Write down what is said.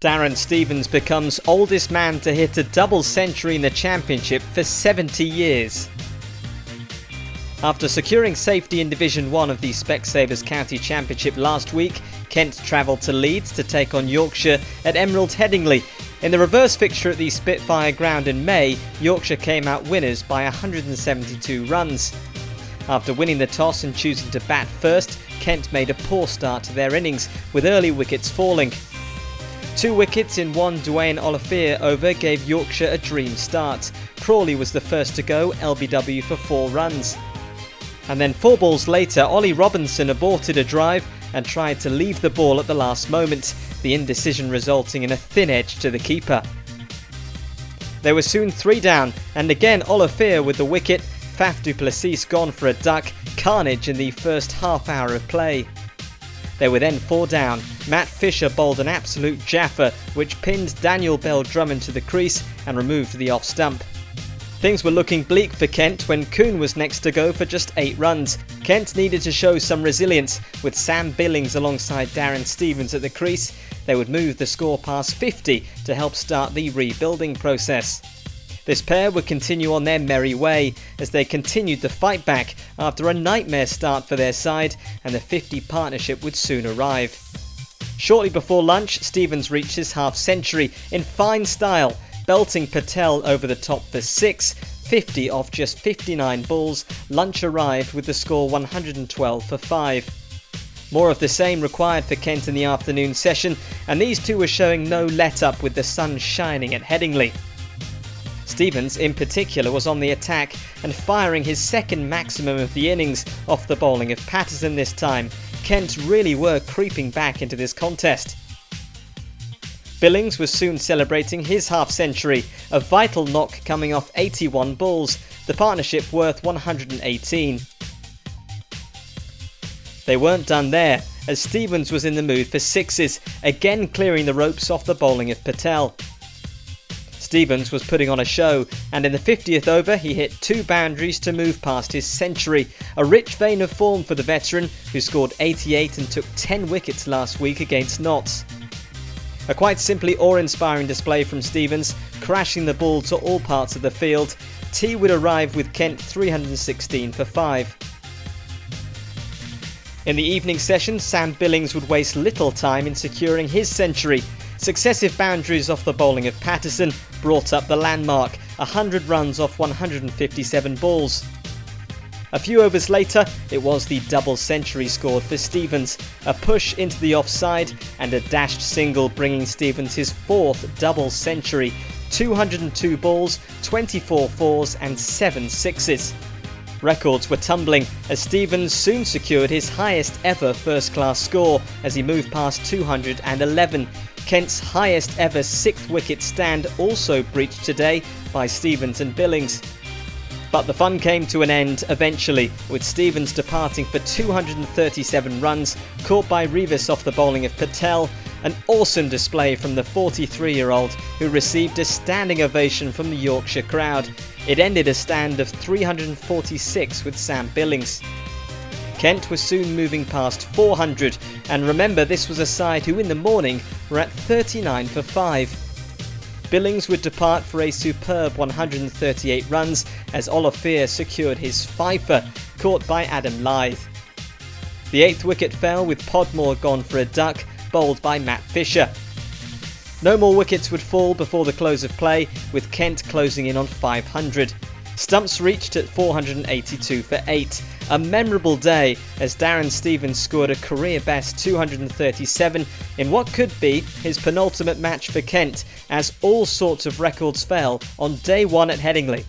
Darren Stevens becomes oldest man to hit a double century in the championship for 70 years. After securing safety in Division 1 of the Specsavers County Championship last week, Kent travelled to Leeds to take on Yorkshire at Emerald Headingley. In the reverse fixture at the Spitfire ground in May, Yorkshire came out winners by 172 runs. After winning the toss and choosing to bat first, Kent made a poor start to their innings, with early wickets falling. 2 wickets in one Dwayne Olivier over gave Yorkshire a dream start. Crawley was the first to go, LBW for 4 runs. And then 4 balls later, Ollie Robinson aborted a drive and tried to leave the ball at the last moment, the indecision resulting in a thin edge to the keeper. They were soon 3 down, and again Olivier with the wicket, Faf du Plessis gone for a duck, carnage in the first half hour of play. They were then 4 down. Matt Fisher bowled an absolute jaffer which pinned Daniel Bell-Drummond to the crease and removed the off stump. Things were looking bleak for Kent when Kuhn was next to go for just 8 runs. Kent needed to show some resilience. With Sam Billings alongside Darren Stevens at the crease, they would move the score past 50 to help start the rebuilding process. This pair would continue on their merry way as they continued the fight back after a nightmare start for their side, and the 50 partnership would soon arrive. Shortly before lunch, Stevens reached his half-century in fine style, belting Patel over the top for 6, 50 off just 59 balls. Lunch arrived with the score 112 for 5. More of the same required for Kent in the afternoon session, and these two were showing no let-up with the sun shining at Headingley. Stevens in particular was on the attack and firing his second maximum of the innings off the bowling of Patterson this time. Kent really were creeping back into this contest. Billings was soon celebrating his half-century, a vital knock coming off 81 balls, the partnership worth 118. They weren't done there, as Stevens was in the mood for 6s, again clearing the ropes off the bowling of Patel. Stevens was putting on a show, and in the 50th over he hit 2 boundaries to move past his century, a rich vein of form for the veteran who scored 88 and took 10 wickets last week against Notts. A quite simply awe-inspiring display from Stevens, crashing the ball to all parts of the field. T would arrive with Kent 316 for 5. In the evening session, Sam Billings would waste little time in securing his century. Successive boundaries off the bowling of Patterson brought up the landmark, 100 runs off 157 balls. A few overs later, it was the double century scored for Stevens, a push into the offside and a dashed single bringing Stevens his 4th double century, 202 balls, 24 4s and 7 6s. Records were tumbling as Stevens soon secured his highest ever first-class score as he moved past 211. Kent's highest ever 6th wicket stand also breached today by Stevens and Billings. But the fun came to an end eventually, with Stevens departing for 237 runs, caught by Revis off the bowling of Patel. An awesome display from the 43-year-old who received a standing ovation from the Yorkshire crowd. It ended a stand of 346 with Sam Billings. Kent was soon moving past 400, and remember this was a side who in the morning were at 39 for 5. Billings would depart for a superb 138 runs as Olivier secured his fifer, caught by Adam Lyth. The 8th wicket fell with Podmore gone for a duck, bowled by Matt Fisher. No more wickets would fall before the close of play, with Kent closing in on 500. Stumps reached at 482 for 8. A memorable day as Darren Stevens scored a career-best 237 in what could be his penultimate match for Kent, as all sorts of records fell on day 1 at Headingley.